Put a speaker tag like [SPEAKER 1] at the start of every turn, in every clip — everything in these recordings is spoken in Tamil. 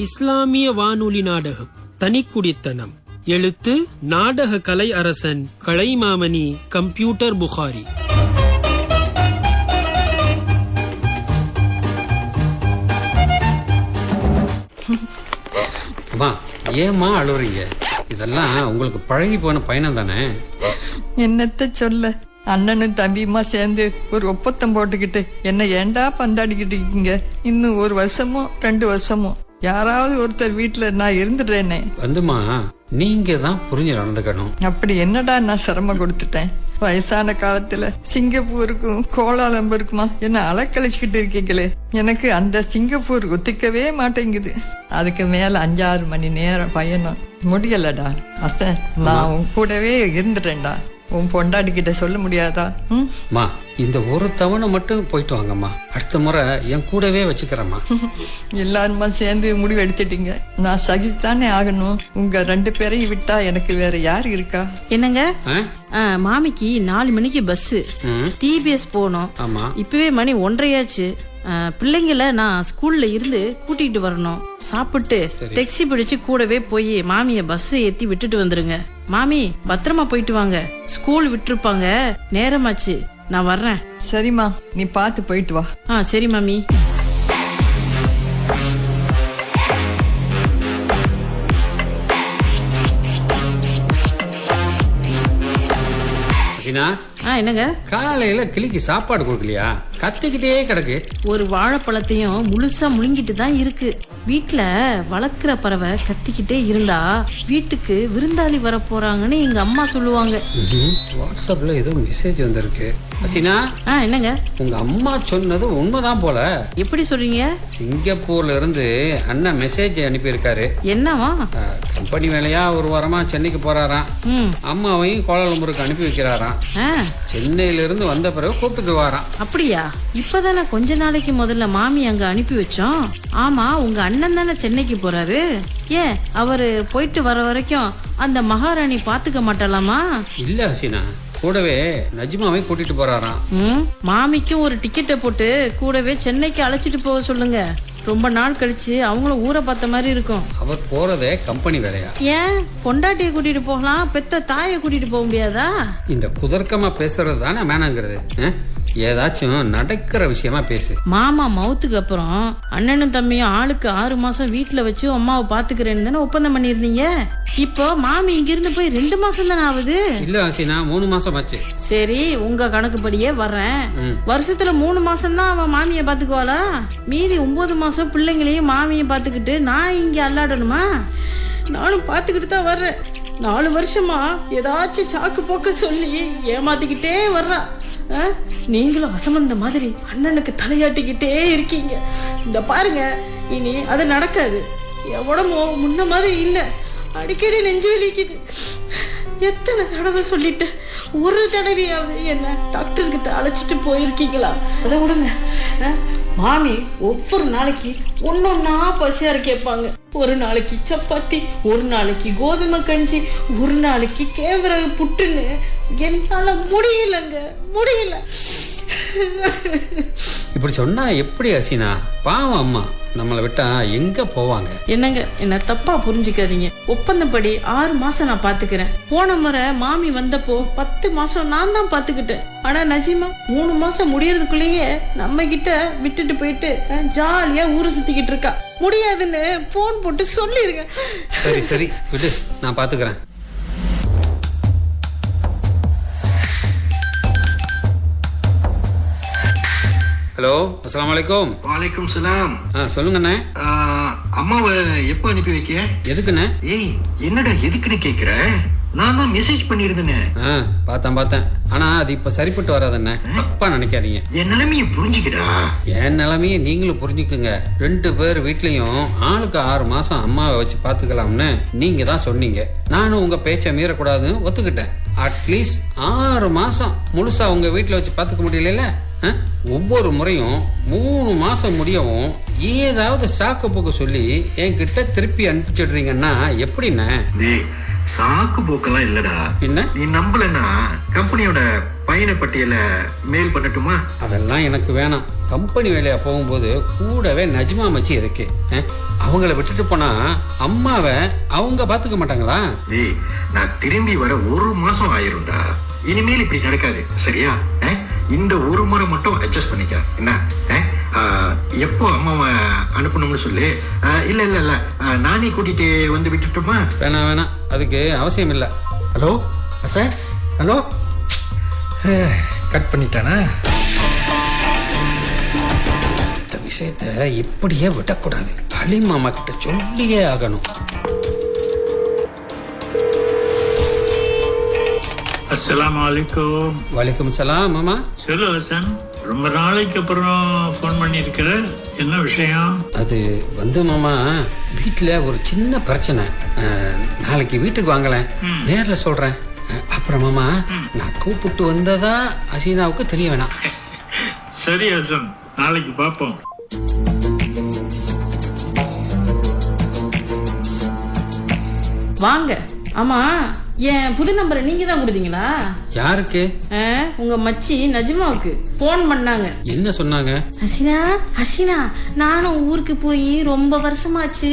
[SPEAKER 1] இஸ்லாமிய வானொலி நாடகம் தனிக்குடித்தனம். எழுத்து நாடக கலை அரசன் கலைமாமணி கம்ப்யூட்டர் புகாரி.
[SPEAKER 2] ஏமா அழுவுறீங்க? இதெல்லாம் உங்களுக்கு பழகி போன பயணம் தானே.
[SPEAKER 3] என்னத்த சொல்ல, அண்ணனும் தம்பியுமா சேர்ந்து ஒரு ஒப்பந்தம் போட்டுக்கிட்டு என்ன ஏண்டா பந்தாடிக்கிட்டு இருக்கீங்க. இன்னும் 1 வருஷமோ 2 வருஷமோ யாராவது ஒருத்தர் வீட்டுல நான் இருந்துடுறேனே.
[SPEAKER 2] வந்துமா, நீங்க தான் புரிஞ்சு நடந்துக்கணும்.
[SPEAKER 3] அப்படி என்னடா நான் சிரமம் கொடுத்துட்டேன்? வயசான காலத்துல சிங்கப்பூருக்கும் கோலாலம்பருக்குமா என்ன அலக்கழிச்சுக்கிட்டு இருக்கீங்களே. எனக்கு அந்த சிங்கப்பூர் ஒத்துக்கவே மாட்டேங்குது. அதுக்கு மேல 5-6 மணி நேரம் பயணம் முடியலடா. அத்த நான் உன் கூடவே இருந்துட்டேன்டா. உன் பொண்டாடிக்கிட்ட சொல்ல முடியாதா?
[SPEAKER 2] மா, இந்த ஒரு தவணை மட்டும் போயிட்டு வாங்கம்மா. அடுத்த முறை என் கூடவே வச்சுக்கிறேம்மா.
[SPEAKER 3] எல்லாருமா சேர்ந்து முடிவு எடுத்துட்டீங்க. நான் சகித்தானே ஆகணும். உங்க 2 பேரையும் விட்டா எனக்கு வேற யாரு இருக்கா?
[SPEAKER 4] என்னங்க, மாமிக்கு 4 மணிக்கு பஸ் டிபிஎஸ் போகணும்.
[SPEAKER 2] ஆமா,
[SPEAKER 4] இப்பவே மணி 1:30 பிள்ளைங்கள நான் ஸ்கூல்ல இருந்து கூட்டிட்டு வரணும். சாப்பிட்டு டாக்ஸி பிடிச்சு கூடவே போய் மாமிய பஸ் ஏத்தி விட்டுட்டு வந்துருங்க. மாமி பத்திரமா போயிட்டு வாங்க. ஸ்கூல் விட்டுருப்பாங்க, நேரமாச்சு. நான் வர்றேன்.
[SPEAKER 3] சரிம்மா, நீ பார்த்து போயிட்டு வா.
[SPEAKER 4] சரி மாமி. என்னங்க,
[SPEAKER 2] காலையில கிளிக்கு சாப்பாடு கொடுக்கலையா? கத்திக்கிட்டே கிடக்கு.
[SPEAKER 4] ஒரு வாழைப்பழத்தையும் முழுசா முழுங்கிட்டு தான் இருக்கு. வீட்டுல வளர்க்கிற பறவை கத்திக்கிட்டே இருந்தா வீட்டுக்கு விருந்தாளி வர போறாங்கன்னு எங்க அம்மா சொல்லுவாங்க.
[SPEAKER 2] வாட்ஸ்அப்ல ஏதோ மெசேஜ் வந்திருக்கு. அசினா,
[SPEAKER 4] என்னங்க,
[SPEAKER 2] உங்க அம்மா சொன்னது உண்மைதான் போல.
[SPEAKER 4] எப்படி சொல்றீங்க?
[SPEAKER 2] சிங்கப்பூர்ல இருந்து அண்ணன் மெசேஜ் அனுப்பி இருக்காரு.
[SPEAKER 4] என்னவா?
[SPEAKER 2] கம்பெனி வேலையா 1 வாரமா சென்னைக்கு போறாராம். அம்மாவையும் கோலாலம்பூருக்கு அனுப்பி வைக்கிறாராம். சென்னையில இருந்து வந்த பிறகு கூப்பிட்டு வாராம்.
[SPEAKER 4] அப்படியா? இப்பதானே கொஞ்ச நாளைக்கு முதல்ல மாமி அங்க அனுப்பி வச்சோம். ஆமா, உங்க அண்ணன் தானே சென்னைக்கு போறாரு. ஏன் அவரு போயிட்டு வர வரைக்கும் அந்த மகாராணி பாத்துக்க மாட்டலாமா?
[SPEAKER 2] இல்ல ஹசீனா, கூடவே நஜ்மாவை கூட்டிட்டு போறாராம்.
[SPEAKER 4] மாமிக்கும் ஒரு டிக்கெட்டை போட்டு கூடவே சென்னைக்கு அழைச்சிட்டு போக சொல்லுங்க. ரொம்ப நாள் கழிச்சு அவங்களும் ஊரை பார்த்த மாதிரி இருக்கும்.
[SPEAKER 2] அவர் போறதே கம்பெனி வேலையா?
[SPEAKER 4] ஏன் பொண்டாட்டியை கூட்டிட்டு போகலாம், பெத்த தாயை கூட்டிட்டு போக முடியாதா?
[SPEAKER 2] இந்த குதர்க்கமா பேசுறது தானே வேணாங்கிறது. ஏதாச்சும் நடக்கிற விஷயமா பேசு.
[SPEAKER 4] மாமா மவுத்துக்கு அப்புறம் அண்ணனும் தம்பியும் ஆளுக்கு 6 மாசம் வீட்டுல வச்சு அம்மாவை பாத்துக்கிறேன்னு தானே ஒப்பந்தம் பண்ணிருந்தீங்க. இப்போ மாமி இங்க இருந்து போய் 2 மாசம் தானே ஆகுது.
[SPEAKER 2] இல்ல ஹசீனா, 3 மாசம் ஆச்சு.
[SPEAKER 4] சரி, உங்க கணக்குப்படியே வர்றேன். வருஷத்துல 3 மாசம் தான் அவன் மாமியை பாத்துக்குவாளா? மீதி 9 மாசம் பிள்ளைங்களையும் மாமியை பாத்துக்கிட்டு நான் இங்க அல்லாடணுமா? நானும் பாத்துக்கிட்டு தான் வர்றேன். 4 வருஷமா ஏதாச்சும் சாக்கு போக்க சொல்லி ஏமாத்திக்கிட்டே வர்றா. நீங்களும் அசமந்த மாதிரி அண்ணனுக்கு தலையாட்டிக்கிட்டே இருக்கீங்க. இந்த பாருங்க, இனி அது நடக்காது. என் உடம்பும் முன்ன மாதிரி இல்ல. அடிக்கடி நெஞ்சு வலிக்குது. எத்தனை தடவை சொல்லிட்டேன். ஒரு தடவையாவது என்ன டாக்டர் கிட்ட அழைச்சிட்டு போயிருக்கீங்களா? அதை விடுங்க. மாமி ஒவ்வொரு நாளைக்கு ஒன்னொன்னா பசியார கேட்பாங்க. ஒரு நாளைக்கு சப்பாத்தி, ஒரு நாளைக்கு கோதுமை கஞ்சி, ஒரு நாளைக்கு கேவரகு புட்டுன்னு என்னால முடியலங்க, முடியல.
[SPEAKER 2] இப்படி சொன்னா எப்படி ஹசீனா? பாவம் அம்மா நம்மளை விட்டா எங்க போவாங்க?
[SPEAKER 4] என்னங்க, என்ன தப்பா புரிஞ்சுக்காதீங்க. ஒப்பந்தப்படி 6 மாசம் நான் பாத்துக்கிறேன். போன முறை மாமி வந்தப்போ 10 மாசம் நான் தான் பாத்துக்கிட்டேன். ஆனா நஜிமா 3 மாசம் முடியறதுக்குள்ளேயே நம்ம கிட்ட விட்டுட்டு போயிட்டு ஜாலியா ஊரு சுத்திக்கிட்டு இருக்கா. முடியாதுன்னு போன் போட்டு சொல்லிருங்க.
[SPEAKER 2] சரி சரி விடு, நான் பாத்துக்கிறேன். ஹலோ, அஸ்ஸலாமு அலைக்கும்.
[SPEAKER 5] வலைக்கும் சலாம்.
[SPEAKER 2] சொல்லுங்கண்ணே.
[SPEAKER 5] அம்மாவை எப்ப அனுப்பி வைக்க?
[SPEAKER 2] எதுக்குண்ணே?
[SPEAKER 5] ஏய், என்னடா எதுக்குன்னு கேக்குற? நான் தான் மெசேஜ் பண்ணிருந்தேனே.
[SPEAKER 2] பார்த்தேன். ஆனா அது இப்ப சரிப்பட்டு வராதுண்ணே. தப்பா நினைக்காதீங்க.
[SPEAKER 5] என் நிலைமையை புரிஞ்சுக்கிடா.
[SPEAKER 2] என் நிலைமையை நீங்களும் புரிஞ்சுக்குங்க. 2 பேர் வீட்லயும் ஆளுக்கு 6 மாசம் அம்மாவை வச்சு பாத்துக்கலாம்னு நீங்க தான் சொன்னீங்க. நானும் உங்க பேச்சை மீறக்கூடாதுன்னு ஒத்துக்கிட்டேன். அட்லீஸ்ட் 6 மாசம் முழுசா உங்க வீட்டுல வச்சு பாத்துக்க முடியல. ஒவ்வொரு முறையும் 3 மாசம் முடியவும் ஏதாவது சாக்கு போக்கு சொல்லி என்கிட்ட திருப்பி அனுப்பிச்சிடுறீங்கன்னா எப்படின்னா?
[SPEAKER 5] சாக்கு போக்கெல்லாம் இல்லடா.
[SPEAKER 2] என்ன?
[SPEAKER 5] நீ நம்பலன்னா கம்பெனியோட பயண பட்டியல மெயில் பண்ணட்டுமா?
[SPEAKER 2] அதெல்லாம் எனக்கு வேணாம். கம்பெனி வேலையா போகும்போது கூடவே நஜ்மா மச்சி எதுக்கு? அவங்கள விட்டுட்டு போனா அம்மாவை அவங்க பாத்துக்க மாட்டாங்களா?
[SPEAKER 5] டேய், நான் திரும்பி வர 1 மாசம் ஆயிரும்டா. இனிமேல் இப்படி நடக்காது, சரியா? இந்த ஒரு முறை மட்டும் அட்ஜஸ்ட் பண்ணிக்க. என்ன எப்போ அம்மாவை அனுப்பணும்னு சொல்லு. இல்ல இல்ல இல்ல, நானே கூட்டிட்டு வந்து விட்டுட்டுமா?
[SPEAKER 2] வேணாம், அதுக்கு அவசியம் இல்ல.
[SPEAKER 6] Hello sir, hello. கட் பண்ணிட்டானா?
[SPEAKER 2] இந்த விஷயத்த இப்படியே விடக்கூடாது. ஹலீம் மாமா கிட்ட சொல்லியே ஆகணும்.
[SPEAKER 7] அஸ்ஸலாமு அலைக்கும்.
[SPEAKER 2] வலைக்கும் சலாம் மாமா.
[SPEAKER 7] சொல்லு ஹசன், ரொம்ப நாளைக்கு அப்புறம் ஃபோன் பண்ணியிருக்கிற, என்ன விஷயம்?
[SPEAKER 2] அது வந்து மாமா, வீட்டுல ஒரு சின்ன பிரச்சனை. நாளைக்கு வீட்டுக்கு வாங்கலேன், நேர்ல சொல்றேன். அப்புறம் மாமா, நான் கூப்பிட்டு வந்ததா ஹசீனாவுக்கு தெரிய வேணாம்.
[SPEAKER 7] சரி ஹசன், நாளைக்கு பார்ப்போம்.
[SPEAKER 4] வாங்க. ஆமா, என் புது நம்பரை நீங்க தான் கொடுத்தீங்களா?
[SPEAKER 2] யாருக்கு?
[SPEAKER 4] உங்க மச்சி நஜ்மாவுக்கு போன் பண்ணாங்க.
[SPEAKER 2] என்ன சொன்னாங்க?
[SPEAKER 4] ஹசீனா, நானும் ஊருக்கு போய் ரொம்ப வருஷமாச்சு.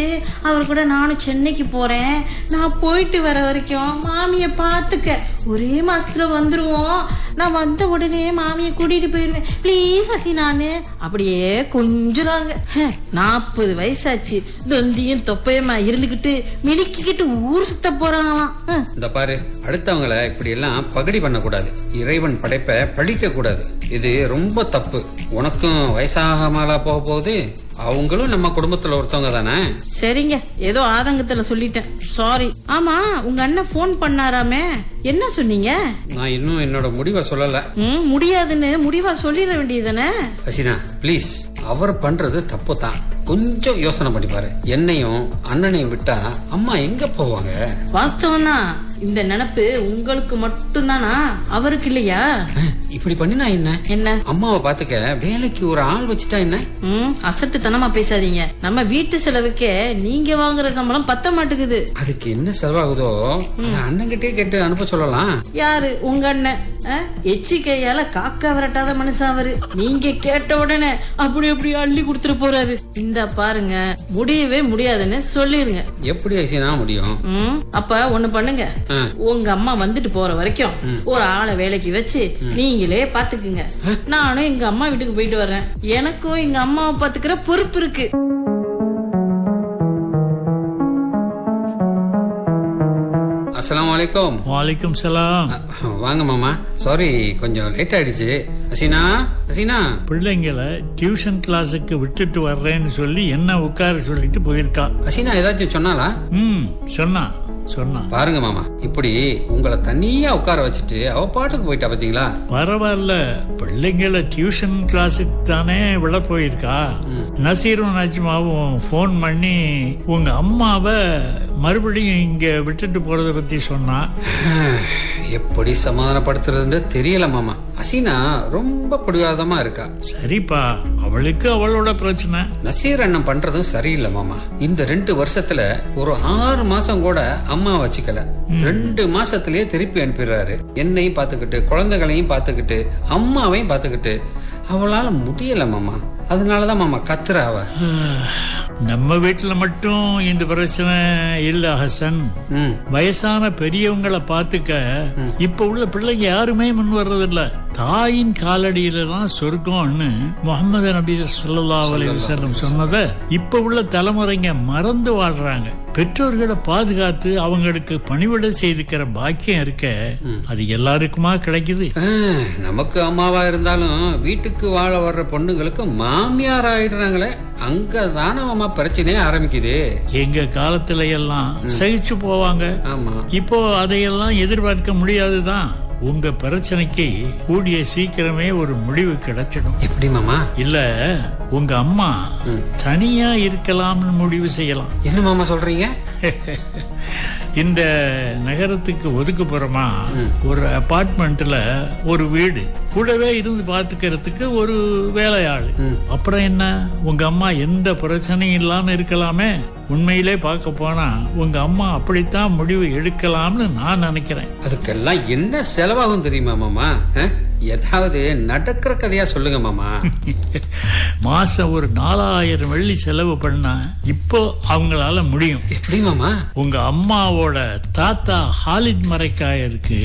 [SPEAKER 4] அவர் கூட நானும் சென்னைக்கு போறேன். நான் போயிட்டு வர வரைக்கும் மாமிய பாத்துக்க. ஒரே மாசத்துல வந்துருவோம். நான் வந்த உடனே மாமிய கூட்டிட்டு போயிருவேன். பிளீஸ் ஹசீனான்னு அப்படியே கொஞ்சுறாங்க. 40 வயசாச்சு. தொந்தியும் தொப்பையமா இருந்துகிட்டு மிளிக்கிட்டு ஊர் சுத்த போறாங்களாம்.
[SPEAKER 2] இந்த பாரு, அடுத்தவங்கள இப்படி எல்லாம் பகடி பண்ண கூடாது. இறைவன் படைப்பை பழிக்க கூடாது. இது ரொம்ப தப்பு. உனக்கும் வயசாகமாலா போக போகுது. அவங்களும் நம்ம குடும்பத்துல ஒருத்தவங்க தானே.
[SPEAKER 4] சரிங்க, ஏதோ ஆதங்கத்துல சொல்லிட்டேன், சாரி. ஆமா, உங்க அண்ணன் போன் பண்ணாராமே, என்ன சொன்னீங்க?
[SPEAKER 2] நான் இன்னும் என்னோட முடிவை சொல்லல.
[SPEAKER 4] முடியாதுன்னு முடிவா சொல்லிட வேண்டியதுதானே?
[SPEAKER 2] ஹசீனா ப்ளீஸ், அவர் பண்றது தப்பு தான். கொஞ்சம் யோசனை பண்ணி பாரு. என்னையும் அண்ணனையும் விட்டா அம்மா எங்க போவாங்க?
[SPEAKER 4] வாஸ்தவம் தான். இந்த நினைப்பு உங்களுக்கு மட்டும் தானா, அவருக்கு இல்லையா?
[SPEAKER 2] இப்படி பண்ணினா என்ன? அம்மாவை பாத்துக்க வேலைக்கு ஒரு ஆள் வச்சுட்டா என்ன?
[SPEAKER 4] அசட்டுத்தனமா பேசாதீங்க. நம்ம வீட்டு செலவுக்கே நீங்க வாங்குற சம்பளம் பத்த மாட்டேங்குது.
[SPEAKER 2] அதுக்கு என்ன செலவாகுதோ அண்ணன்கிட்டே கேட்டு அனுப்ப சொல்லலாம்.
[SPEAKER 4] யாரு? உங்க அண்ணன். எச்சி கையால காக்கா விரட்டாத மனுஷன் அவரு. நீங்க கேட்ட உடனே அப்படி அப்படி அள்ளி கொடுத்துட்டு போறாரு. இந்த பாருங்க, முடியவே முடியாதுன்னு சொல்லிருங்க.
[SPEAKER 2] எப்படி ஹசீனா முடியும்?
[SPEAKER 4] அப்ப ஒண்ணு பண்ணுங்க, உங்க அம்மா வந்துட்டு போற வரைக்கும் ஒரு ஆளை வேலைக்கு வச்சு நீங்களே பாத்துக்குங்க. நானும் எங்க அம்மா வீட்டுக்கு போயிட்டு வர்றேன். எனக்கும் எங்க அம்மாவை பாத்துக்கிற பொறுப்பு இருக்கு.
[SPEAKER 2] அஸ்ஸலாமு அலைக்கும்.
[SPEAKER 7] வலைக்கும் சலாம்.
[SPEAKER 2] வாங்க மாமா. சாரி, கொஞ்சம் லேட் ஆயிடுச்சு. ஹசீனா
[SPEAKER 7] பிள்ளைங்களை டியூஷன் கிளாஸுக்கு விட்டுட்டு வர்றேன்னு சொல்லி என்ன உட்கார சொல்லிட்டு போயிருக்கா.
[SPEAKER 2] ஹசீனா ஏதாச்சும் சொன்னாலா?
[SPEAKER 7] சொன்னா
[SPEAKER 2] பாருங்க மாமா, இப்படி உங்களை தனியா உட்கார வச்சுட்டு அவ பாட்டுக்கு போயிட்டா பாத்தீங்களா?
[SPEAKER 7] பரவாயில்ல, பிள்ளைங்களை டியூஷன் கிளாஸுக்கு தானே விட போயிருக்கா. நசீரும் நஜ்மாவும் போன் பண்ணி உங்க அம்மாவை மறுபடியும் இங்க விட்டுட்டு போறத பத்தி சொன்னா.
[SPEAKER 2] எப்படி சமாதானப்படுத்துறதுன்னு தெரியல மாமா. ஹசீனா ரொம்ப பிடிவாதமா இருக்கா.
[SPEAKER 7] சரிப்பா, அவளுக்கு அவளோட பிரச்சனை.
[SPEAKER 2] நசீர் அண்ணன் பண்றதும் சரியில்லை மாமா. இந்த 2 வருஷத்துல ஒரு 6 மாசம் கூட அம்மா வச்சுக்கல. 2 மாசத்திலேயே திருப்பி அனுப்பிடுறாரு. என்னையும் பாத்துக்கிட்டு, குழந்தைகளையும் பாத்துக்கிட்டு, அம்மாவையும் பாத்துக்கிட்டு அவளால முடியல மாமா. அதனாலதான் மாமா கத்துறா அவ.
[SPEAKER 7] நம்ம வீட்டுல மட்டும் இந்த பிரச்சனை இல்ல ஹசன். வயசான பெரியவங்களை பாத்துக்க இப்ப உள்ள பிள்ளைங்க யாருமே முன் வர்றதில்ல. தாயின் காலடியில தான் சொர்க்கம்னு முஹம்மது நபி ஸல்லல்லாஹு அலைஹி வஸல்லம் சொன்னதை இப்ப உள்ள தலைமுறைங்க மறந்து வாழ்றாங்க. பெற்றோர்களை பாதுகாத்து அவங்களுக்கு பணிவிடை செய்துக்கிற பாக்கியம் இருக்க, அது எல்லாருக்குமா கிடைக்குது?
[SPEAKER 2] நமக்கு அம்மாவா இருந்தாலும் வீட்டுக்கு வாழ வர்ற பொண்ணுங்களுக்கு மாமியார் ஆயிடுறாங்களே, அங்கதான மாமா பிரச்சனையே ஆரம்பிக்குது.
[SPEAKER 7] எங்க காலத்துல எல்லாம் சகிச்சு போவாங்க. இப்போ அதையெல்லாம் எதிர்பார்க்க முடியாதுதான். உங்க பிரச்சனைக்கு கூடிய சீக்கிரமே ஒரு முடிவு கிடைச்சிடும்.
[SPEAKER 2] எப்படி மாமா?
[SPEAKER 7] இல்ல, உங்க அம்மா தனியா இருக்கலாம்னு முடிவு செய்யலாம்.
[SPEAKER 2] என்ன மாமா சொல்றீங்க?
[SPEAKER 7] இந்த நகரத்துக்கு ஒதுக்குப்புறமா ஒரு அபார்ட்மெண்ட்ல ஒரு வீடு, கூடவே இருந்து பாத்துக்கிறதுக்கு ஒரு வேலையாள். அப்புறம் என்ன, உங்க அம்மா எந்த பிரச்சனையும் இல்லாம இருக்கலாமே. உண்மையிலே பார்க்க போனா உங்க அம்மா அப்படித்தான் முடிவு எடுக்கலாம்னு நான் நினைக்கிறேன்.
[SPEAKER 2] அதுக்கெல்லாம் என்ன செலவாகும் தெரியுமா மாமா? ஏதாவது நடக்கிற கதையா சொல்லுங்க மாமா.
[SPEAKER 7] மாசம் ஒரு 4000 வெள்ளி செலவு பண்ணா இப்போ அவங்களால முடியும்.
[SPEAKER 2] எப்படி மாமா?
[SPEAKER 7] உங்க அம்மாவோட தாத்தா ஹாலித் மரைக்காயருக்கு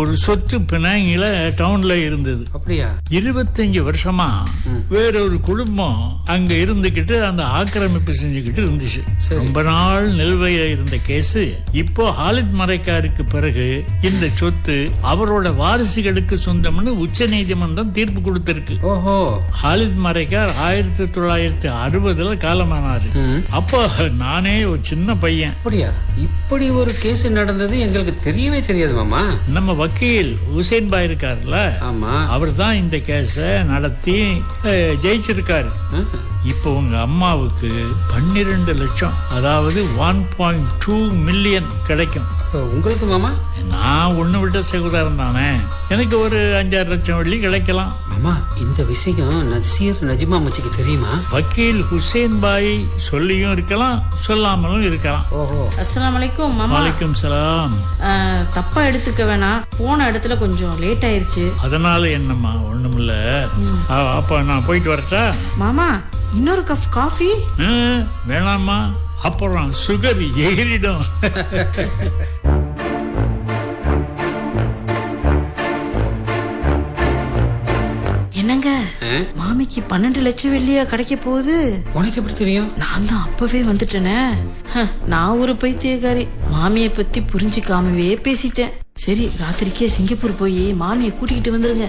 [SPEAKER 7] ஒரு சொத்து பினாங்கில டவுன்ல இருந்தது.
[SPEAKER 2] அப்படியா?
[SPEAKER 7] 25 வருஷமா வேறொரு குடும்பம் அங்க இருந்துகிட்டு அந்த ஆக்கிரமிப்பு செஞ்சுக்கிட்டு இருந்துச்சு. ரொம்ப நாள் நிலுவையில இருந்த கேஸ் இப்போ ஹாலித் மரைக்காருக்கு பிறகு இந்த சொத்து அவரோட வாரிசுகளுக்கு சொந்தம்னு உச்ச நீதிமன்றம் தீர்ப்பு கொடுத்திருக்கு.
[SPEAKER 2] ஓஹோ.
[SPEAKER 7] ஹாலித் மரைக்கார் 1960 காலமானாரு. அப்போ நானே ஒரு சின்ன பையன்.
[SPEAKER 2] அப்படியா? இப்படி ஒரு கேஸ் நடந்தது எங்களுக்கு தெரியவே தெரியாது மாமா.
[SPEAKER 7] நம்ம வக்கீல் ஹுசேன் பாய் இருக்காருல்ல,
[SPEAKER 2] ஆமா,
[SPEAKER 7] அவர் தான் இந்த கேஸ நடத்தி ஜெயிச்சிருக்காரு. இப்ப உங்க அம்மாவுக்கு 12 லட்சம், அதாவது 1.2 மில்லியன் கிடைக்கும்.
[SPEAKER 2] உங்களுக்கு மாமா?
[SPEAKER 7] நான் ஒண்ணு விட்ட சகோதரன் தானே, எனக்கு ஒரு 5-6 லட்சம் வெள்ளி கிடைக்கலாம்.
[SPEAKER 2] மாமா, இந்த விஷயம் நசீர் நஜிமா மச்சிக்கு தெரியுமா?
[SPEAKER 7] வக்கீல் ஹுசேன் பாய் சொல்லியும் இருக்கலாம், சொல்லாமலும் இருக்கலாம்.
[SPEAKER 2] ஓஹோ.
[SPEAKER 4] அஸ்ஸலாமு அலைக்கும் மாமா.
[SPEAKER 7] வலைக்கும் சலாம்.
[SPEAKER 4] தப்பா எடுத்துக்க வேணாம், போன இடத்துல கொஞ்சம் லேட் ஆயிருச்சு.
[SPEAKER 7] அதனால என்னம்மா, ஒண்ணுமில்ல. அப்ப நான் போயிட்டு வரட்டா?
[SPEAKER 4] மாமா, இன்னொரு கப் காஃபி?
[SPEAKER 7] வேணாமா, அப்புறம் சுகர் ஏறிடும்.
[SPEAKER 4] என்னங்க, மாமிக்கு 12 லட்சம் வெள்ளியா கிடைக்க போகுது.
[SPEAKER 2] உனக்கு எப்படி தெரியும்?
[SPEAKER 4] நான் தான் அப்பவே வந்துட்டேனே. நான் ஒரு பைத்தியக்காரி, மாமிய பத்தி புரிஞ்சுக்காமவே பேசிட்டேன். சரி, ராத்திரிக்கே சிங்கப்பூர் போய் மாமியை கூட்டிக்கிட்டு வந்துருங்க.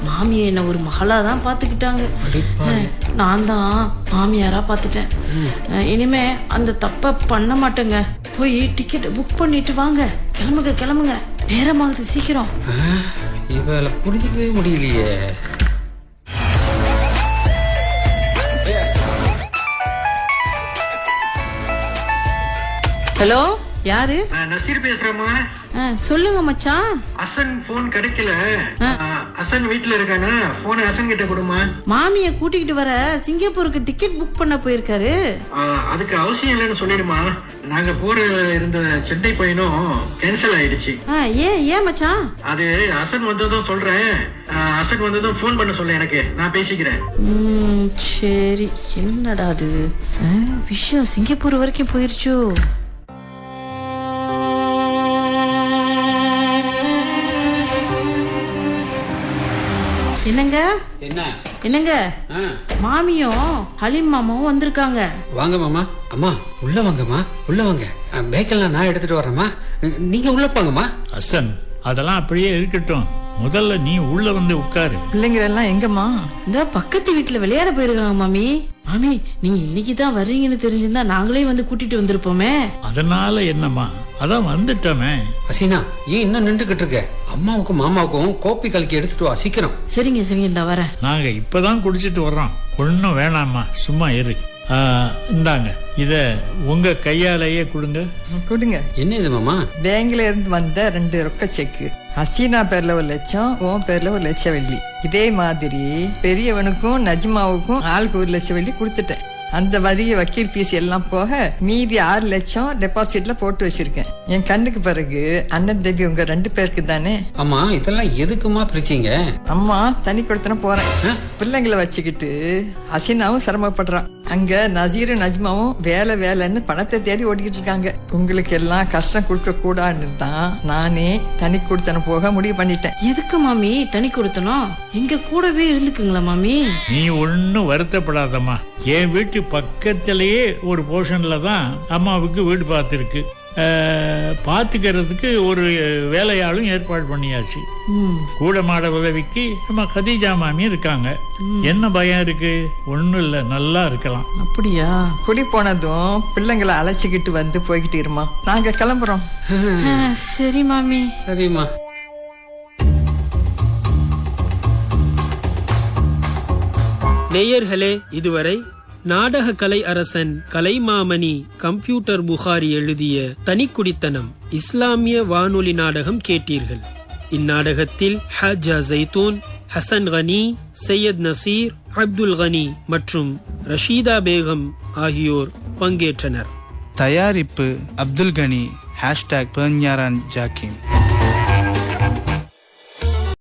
[SPEAKER 4] மாமியை என்ன ஒரு மகளா தான் பாத்துக்கிட்டாங்க, நான் தான் மாமியாரா பாத்துட்டேன். இனிமே அந்த தப்ப பண்ண மாட்டேங்க. போய் டிக்கெட் புக் பண்ணிட்டு வாங்க. கிளம்புங்க கிளம்புங்க, நேரமாகுது, சீக்கிரம்.
[SPEAKER 2] இவளை புரிஞ்சிக்கவே முடியலையே.
[SPEAKER 4] ஹலோ, யாரு?
[SPEAKER 5] நசீர் பேசுறேம்மா.
[SPEAKER 4] சொல்லுங்க மச்சான்.
[SPEAKER 5] அசன் போன் கிடைக்கல. அசன் வீட்டுல இருக்கானா? போன் அசன் கிட்ட கொடுமா.
[SPEAKER 4] மாமிய கூட்டிக்கிட்டு வர சிங்கப்பூருக்கு டிக்கெட் புக் பண்ண போயிருக்காரு.
[SPEAKER 5] அதுக்கு அவசியம் இல்லைன்னு சொல்லிடுமா. நாங்க போற இருந்த சென்னை பயணம் கேன்சல் ஆயிடுச்சு.
[SPEAKER 4] ஏன் மச்சான்?
[SPEAKER 5] அது அசன் வந்ததும் சொல்றேன். அசன் வந்ததும் போன் பண்ண சொல்ல, எனக்கு நான் பேசிக்கிறேன்.
[SPEAKER 4] சரி, என்னடா அது விஷயம் சிங்கப்பூர் வரைக்கும் போயிருச்சோ? என்னங்க என்னங்க, மாமியும் ஹலீம் மாமாவும் வந்திருக்காங்க.
[SPEAKER 2] வாங்க மாமா. அம்மா உள்ள வாங்கம்மா, உள்ள வாங்க. பேக்கெல்லாம் நான் எடுத்துட்டு வரேம்மா, நீங்க உள்ள போங்கம்மா.
[SPEAKER 7] அசன், அதெல்லாம் அப்படியே இருக்கட்டும், முதல்ல நீ உள்ள வந்து உட்காரு.
[SPEAKER 3] பிள்ளைங்க எல்லாம் எங்கம்மா?
[SPEAKER 4] இந்த பக்கத்து வீட்டுல விளையாட போயிருக்காங்க மாமி. மாமி, நீங்க இன்னைக்குதான் வர்றீங்கன்னு தெரிஞ்சிருந்தா நாங்களே வந்து கூட்டிட்டு வந்திருப்போமே.
[SPEAKER 7] அதனால என்னம்மா, அதான் வந்துட்டோமே.
[SPEAKER 2] அசீனா, ஏன் இன்னும் நின்றுகிட்டு இருக்க? அம்மாவுக்கும் மாமாவுக்கும் கோப்பி கலக்கி எடுத்துட்டு வா, சீக்கிரம்.
[SPEAKER 4] சரிங்க சரிங்க, இந்த வரேன்.
[SPEAKER 7] நாங்க இப்பதான் குடிச்சிட்டு வர்றோம், ஒன்னும் வேணாம்மா, சும்மா இரு. இந்தாங்க, இத உங்க கையாலேயே கொடுங்க.
[SPEAKER 3] கொடுங்க.
[SPEAKER 2] என்ன இது மாமா?
[SPEAKER 3] பேங்க்ல இருந்து வந்த 2 ரொக்க செக்கு. ஹசீனா பேர்ல 1 லட்சம், உன் பேர்ல 1 லட்சம் வெள்ளி. இதே மாதிரி பெரியவனுக்கும் நஜ்மாவுக்கும் ஆளுக்கு 1 லட்சம் வெள்ளி கொடுத்துட்டேன். அந்த வரிய வக்கீல் பீஸ் எல்லாம் போக மீதி 6 லட்சம் டெபாசிட்ல போட்டு வச்சிருக்கேன். என் கண்ணுக்கு பிறகு அண்ணன் தம்பி உங்க 2 பேருக்கு தானே.
[SPEAKER 2] ஆமா, இதெல்லாம் எதுக்குமா பிரிச்சீங்க?
[SPEAKER 3] அம்மா தனி கொடுத்தன போறேன். பிள்ளைங்களை வச்சுக்கிட்டு ஹசீனாவும் சிரமப்படுறான். அங்க நசீரும் நஜ்மாவும் வேலை வேலைன்னு பணத்தை தேடி ஓடிக்கிட்டு இருக்காங்க. உங்களுக்கு எல்லாம் கஷ்டம் கொடுக்க கூடாதுன்னு தான் நானே தனி கொடுத்தன போக முடிவு பண்ணிட்டேன்.
[SPEAKER 4] எதுக்கு மாமி தனி கொடுத்தனும்? எங்க கூடவே இருந்துக்குங்களா மாமி.
[SPEAKER 7] நீ ஒன்னும் வருத்தப்படாதம்மா, என் வீட்டு பக்கத்திலேயே ஒரு போர்ஷன்ல தான் அம்மாவுக்கு வீடு பார்த்துருக்கு. பாத்துக்கிறதுக்கு ஒரு வேலையாளும் ஏற்பாடு பண்ணியாச்சு. கூட மாட உதவிக்கு நம்ம கதீஜா மாமி இருக்காங்க. என்ன பயம் இருக்கு? ஒண்ணும் இல்ல, நல்லா இருக்கலாம்.
[SPEAKER 4] அப்படியா?
[SPEAKER 3] குடி போனதும் பிள்ளைங்களை அழைச்சிக்கிட்டு வந்து போய்கிட்டு இருமா, நாங்க கிளம்புறோம்.
[SPEAKER 4] சரி மாமி.
[SPEAKER 2] சரிம்மா.
[SPEAKER 1] நேயர்களே, இதுவரை நாடக கலை அரசன் கலைமாமணி கம்ப்யூட்டர் புகாரி எழுதிய தனிக்குடித்தனம் இஸ்லாமிய வானொலி நாடகம் கேட்டீர்கள். இந்நாடகத்தில் ஹாஜா ஜைத்தூன், ஹசன் கனி, சையத் நசீர், அப்துல் கனி மற்றும் ரஷீதா பேகம் ஆகியோர் பங்கேற்றனர்.
[SPEAKER 8] தயாரிப்பு அப்துல் கனி, #பெர்ஞாரான் ஜாக்கிம்.